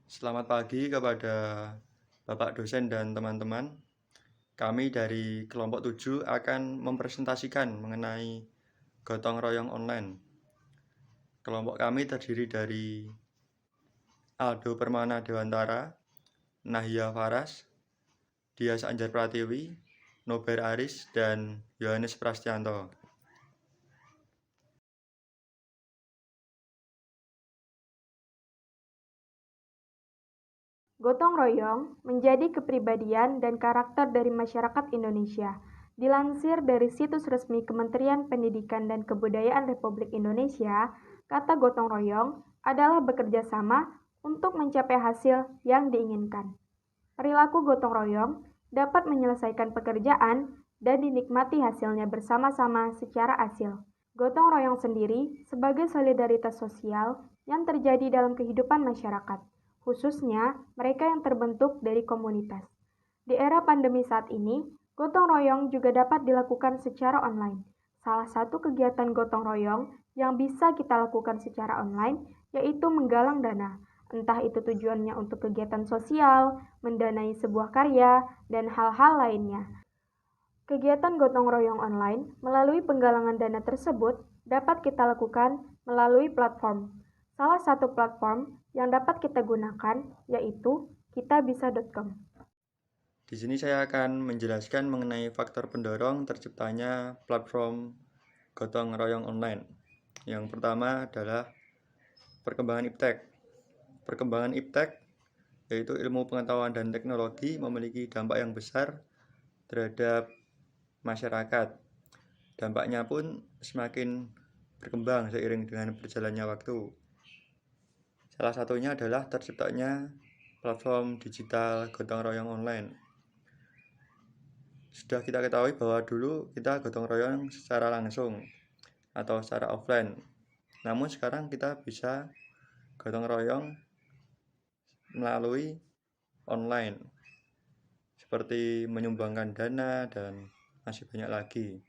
Selamat pagi kepada Bapak dosen dan teman-teman. Kami dari kelompok 7 akan mempresentasikan mengenai gotong royong online. Kelompok kami terdiri dari Aldo Permana Dewantara, Nahia Faras, Dias Anjar Pratiwi, Nober Aris, dan Yohanes Prastianto. Gotong royong menjadi kepribadian dan karakter dari masyarakat Indonesia. Dilansir dari situs resmi Kementerian Pendidikan dan Kebudayaan Republik Indonesia, kata gotong royong adalah bekerja sama untuk mencapai hasil yang diinginkan. Perilaku gotong royong dapat menyelesaikan pekerjaan dan dinikmati hasilnya bersama-sama secara asil. Gotong royong sendiri sebagai solidaritas sosial yang terjadi dalam kehidupan masyarakat, khususnya mereka yang terbentuk dari komunitas. Di era pandemi saat ini, gotong royong juga dapat dilakukan secara online. Salah satu kegiatan gotong royong yang bisa kita lakukan secara online yaitu menggalang dana, entah itu tujuannya untuk kegiatan sosial, mendanai sebuah karya, dan hal-hal lainnya. Kegiatan gotong royong online melalui penggalangan dana tersebut dapat kita lakukan melalui platform. Salah satu platform yang dapat kita gunakan yaitu kitabisa.com. Di sini saya akan menjelaskan mengenai faktor pendorong terciptanya platform gotong royong online. Yang pertama adalah perkembangan iptek. Perkembangan iptek yaitu ilmu pengetahuan dan teknologi memiliki dampak yang besar terhadap masyarakat. Dampaknya pun semakin berkembang seiring dengan berjalannya waktu. Salah satunya adalah terciptanya platform digital gotong royong online. Sudah kita ketahui bahwa dulu kita gotong royong secara langsung atau secara offline. Namun sekarang kita bisa gotong royong melalui online, seperti menyumbangkan dana dan masih banyak lagi.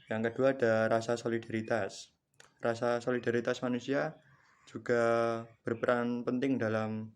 Yang kedua ada rasa solidaritas. Rasa solidaritas manusia juga berperan penting dalam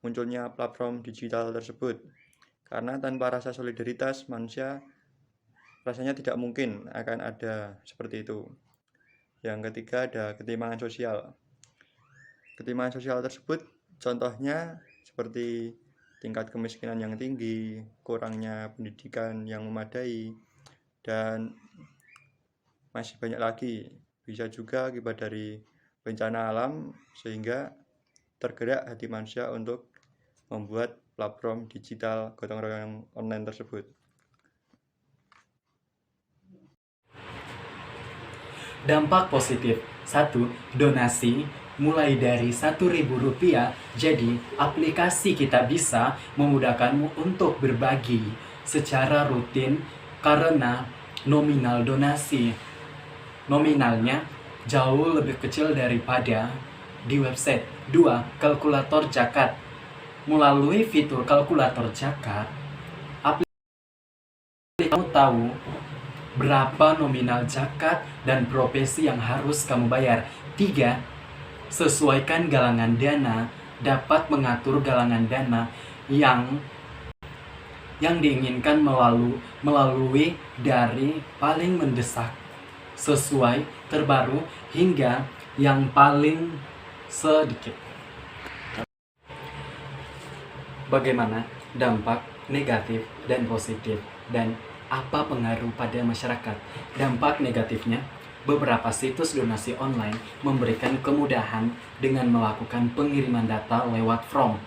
munculnya platform digital tersebut. Karena tanpa rasa solidaritas manusia rasanya tidak mungkin akan ada seperti itu. Yang ketiga ada ketimpangan sosial. Ketimpangan sosial tersebut contohnya seperti tingkat kemiskinan yang tinggi, kurangnya pendidikan yang memadai, dan masih banyak lagi. Bisa juga akibat dari bencana alam sehingga tergerak hati manusia untuk membuat platform digital gotong royong online tersebut. Dampak positif. 1. Donasi mulai dari Rp1.000. Jadi, aplikasi Kitabisa memudahkanmu untuk berbagi secara rutin karena nominal donasi. Nominalnya jauh lebih kecil daripada di website. 2. Kalkulator zakat. Melalui fitur kalkulator zakat, kamu tahu berapa nominal zakat dan profesi yang harus kamu bayar. 3. Sesuaikan galangan dana. Dapat mengatur galangan dana yang diinginkan melalui dari paling mendesak, sesuai, terbaru, hingga yang paling sedikit. Bagaimana dampak negatif dan positif, dan apa pengaruh pada masyarakat? Dampak negatifnya, beberapa situs donasi online memberikan kemudahan dengan melakukan pengiriman data lewat form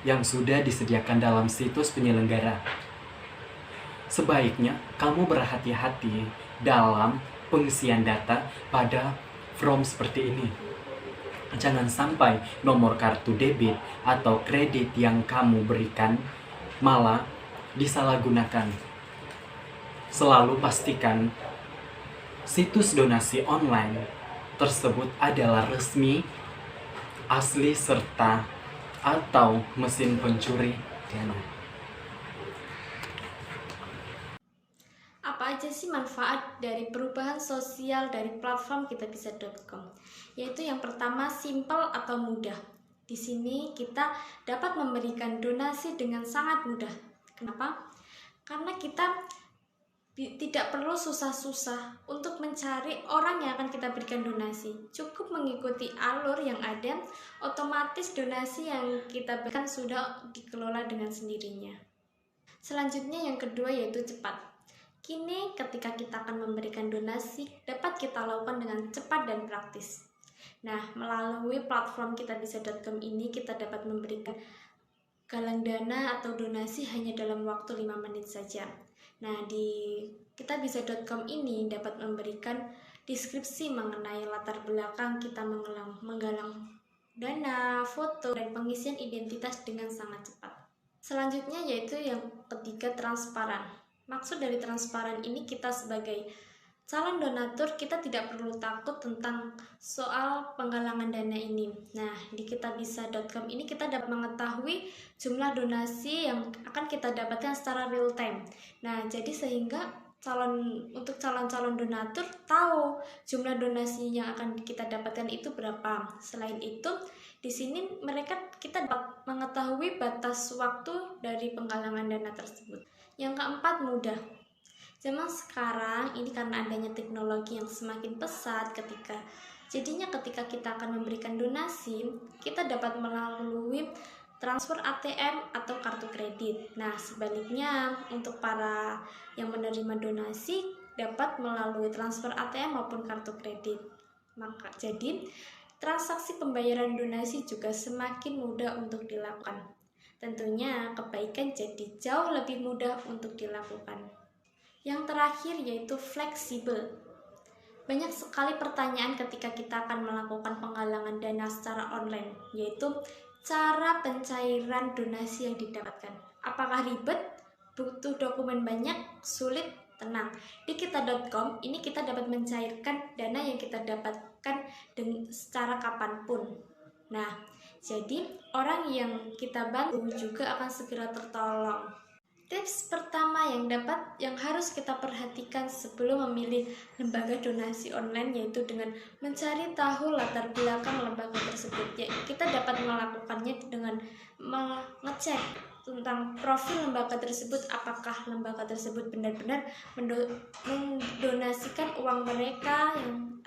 yang sudah disediakan dalam situs penyelenggara. Sebaiknya kamu berhati-hati dalam pengisian data pada form seperti ini. Jangan sampai nomor kartu debit atau kredit yang kamu berikan malah disalahgunakan. Selalu pastikan situs donasi online tersebut adalah resmi, asli, serta atau mesin pencuri dana. Apa aja sih manfaat dari perubahan sosial dari platform kitabisa.com? Yaitu yang pertama, simple atau mudah. Di sini kita dapat memberikan donasi dengan sangat mudah. Kenapa? Karena kita tidak perlu susah-susah untuk mencari orang yang akan kita berikan donasi. Cukup mengikuti alur yang ada, otomatis donasi yang kita berikan sudah dikelola dengan sendirinya. Selanjutnya yang kedua yaitu cepat. Kini ketika kita akan memberikan donasi, dapat kita lakukan dengan cepat dan praktis. Nah, melalui platform kitabisa.com ini kita dapat memberikan galang dana atau donasi hanya dalam waktu 5 menit saja. Nah, di kitabisa.com ini dapat memberikan deskripsi mengenai latar belakang kita menggalang dana, foto, dan pengisian identitas dengan sangat cepat. Selanjutnya yaitu yang ketiga, transparan. Maksud dari transparan ini, kita sebagai calon donatur kita tidak perlu takut tentang soal penggalangan dana ini. Nah, di kitabisa.com ini kita dapat mengetahui jumlah donasi yang akan kita dapatkan secara real time. Nah, jadi sehingga untuk calon-calon donatur tahu jumlah donasi yang akan kita dapatkan itu berapa. Selain itu, di sini kita dapat mengetahui batas waktu dari penggalangan dana tersebut. Yang keempat, mudah. Zaman sekarang ini karena adanya teknologi yang semakin pesat, ketika kita akan memberikan donasi, kita dapat melalui transfer ATM atau kartu kredit. Nah, sebaliknya untuk para yang menerima donasi dapat melalui transfer ATM maupun kartu kredit. Jadi transaksi pembayaran donasi juga semakin mudah untuk dilakukan. Tentunya kebaikan jadi jauh lebih mudah untuk dilakukan. Yang terakhir yaitu fleksibel. Banyak sekali pertanyaan ketika kita akan melakukan penggalangan dana secara online, yaitu cara pencairan donasi yang didapatkan. Apakah ribet? Butuh dokumen banyak? Sulit? Tenang. Di kita.com ini kita dapat mencairkan dana yang kita dapatkan secara kapanpun. Nah, jadi orang yang kita bantu juga akan segera tertolong. Tips pertama yang harus kita perhatikan sebelum memilih lembaga donasi online yaitu dengan mencari tahu latar belakang lembaga tersebut. Ya, kita dapat melakukannya dengan mengecek tentang profil lembaga tersebut, apakah lembaga tersebut benar-benar mendonasikan uang mereka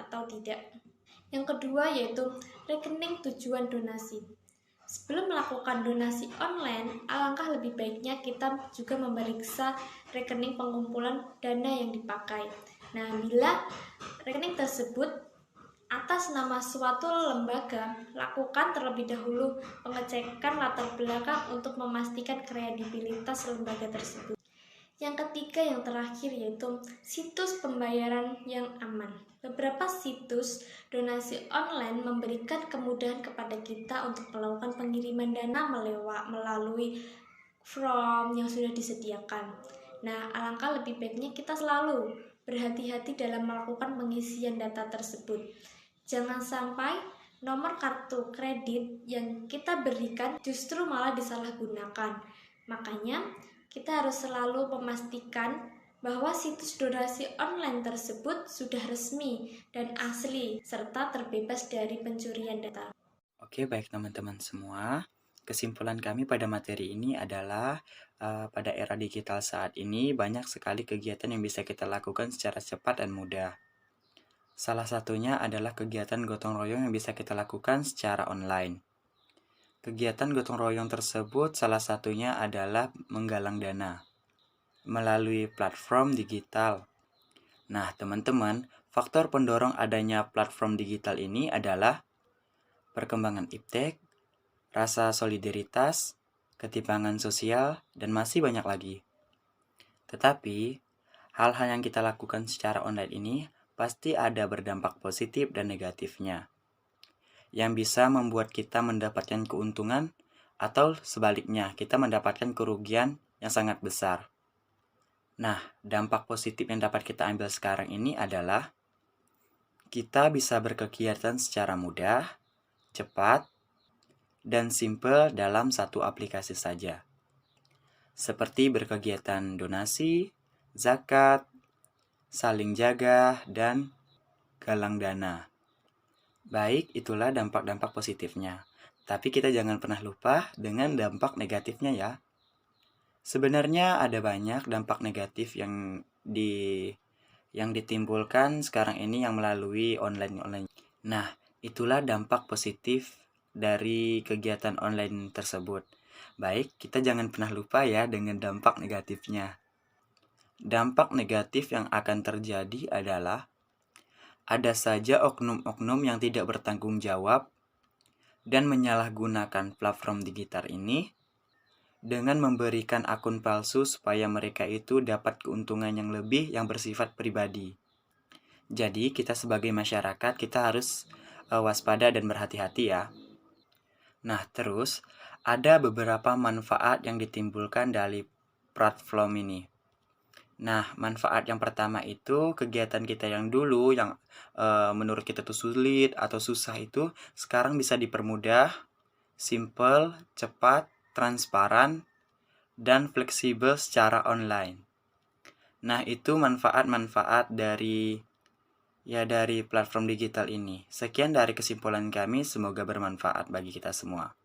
atau tidak. Yang kedua yaitu rekening tujuan donasi. Sebelum melakukan donasi online, alangkah lebih baiknya kita juga memeriksa rekening pengumpulan dana yang dipakai. Nah, bila rekening tersebut atas nama suatu lembaga, lakukan terlebih dahulu pengecekan latar belakang untuk memastikan kredibilitas lembaga tersebut. Yang ketiga, yang terakhir yaitu situs pembayaran yang aman. Beberapa situs donasi online memberikan kemudahan kepada kita untuk melakukan pengiriman dana melalui form yang sudah disediakan. Nah, alangkah lebih baiknya kita selalu berhati-hati dalam melakukan pengisian data tersebut. Jangan sampai nomor kartu kredit yang kita berikan justru malah disalahgunakan. Makanya, kita harus selalu memastikan bahwa situs donasi online tersebut sudah resmi dan asli, serta terbebas dari pencurian data. Oke, baik teman-teman semua. Kesimpulan kami pada materi ini adalah pada era digital saat ini banyak sekali kegiatan yang bisa kita lakukan secara cepat dan mudah. Salah satunya adalah kegiatan gotong royong yang bisa kita lakukan secara online. Kegiatan gotong royong tersebut salah satunya adalah menggalang dana melalui platform digital. Nah, teman-teman, faktor pendorong adanya platform digital ini adalah perkembangan iptek, rasa solidaritas, ketimpangan sosial, dan masih banyak lagi. Tetapi, hal-hal yang kita lakukan secara online ini pasti ada berdampak positif dan negatifnya, yang bisa membuat kita mendapatkan keuntungan atau sebaliknya kita mendapatkan kerugian yang sangat besar. Nah, dampak positif yang dapat kita ambil sekarang ini adalah kita bisa berkegiatan secara mudah, cepat, dan simple dalam satu aplikasi saja. Seperti berkegiatan donasi, zakat, saling jaga, dan galang dana. Baik, itulah dampak-dampak positifnya. Tapi kita jangan pernah lupa dengan dampak negatifnya ya. Sebenarnya ada banyak dampak negatif yang ditimbulkan sekarang ini yang melalui online. Nah, itulah dampak positif dari kegiatan online tersebut. Baik, kita jangan pernah lupa ya dengan dampak negatifnya. Dampak negatif yang akan terjadi adalah ada saja oknum-oknum yang tidak bertanggung jawab dan menyalahgunakan platform digital ini dengan memberikan akun palsu supaya mereka itu dapat keuntungan yang lebih yang bersifat pribadi. Jadi kita sebagai masyarakat kita harus waspada dan berhati-hati ya. Nah terus ada beberapa manfaat yang ditimbulkan dari platform ini. Nah manfaat yang pertama itu kegiatan kita yang dulu yang menurut kita tuh sulit atau susah itu sekarang bisa dipermudah, simple, cepat, transparan, dan fleksibel secara online. Nah, itu manfaat-manfaat dari platform digital ini. Sekian dari kesimpulan kami, semoga bermanfaat bagi kita semua.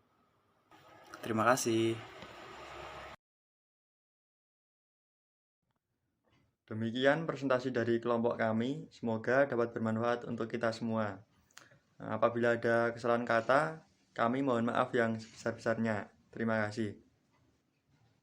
Terima kasih. Demikian presentasi dari kelompok kami, semoga dapat bermanfaat untuk kita semua. Apabila ada kesalahan kata, kami mohon maaf yang sebesar-besarnya. Terima kasih.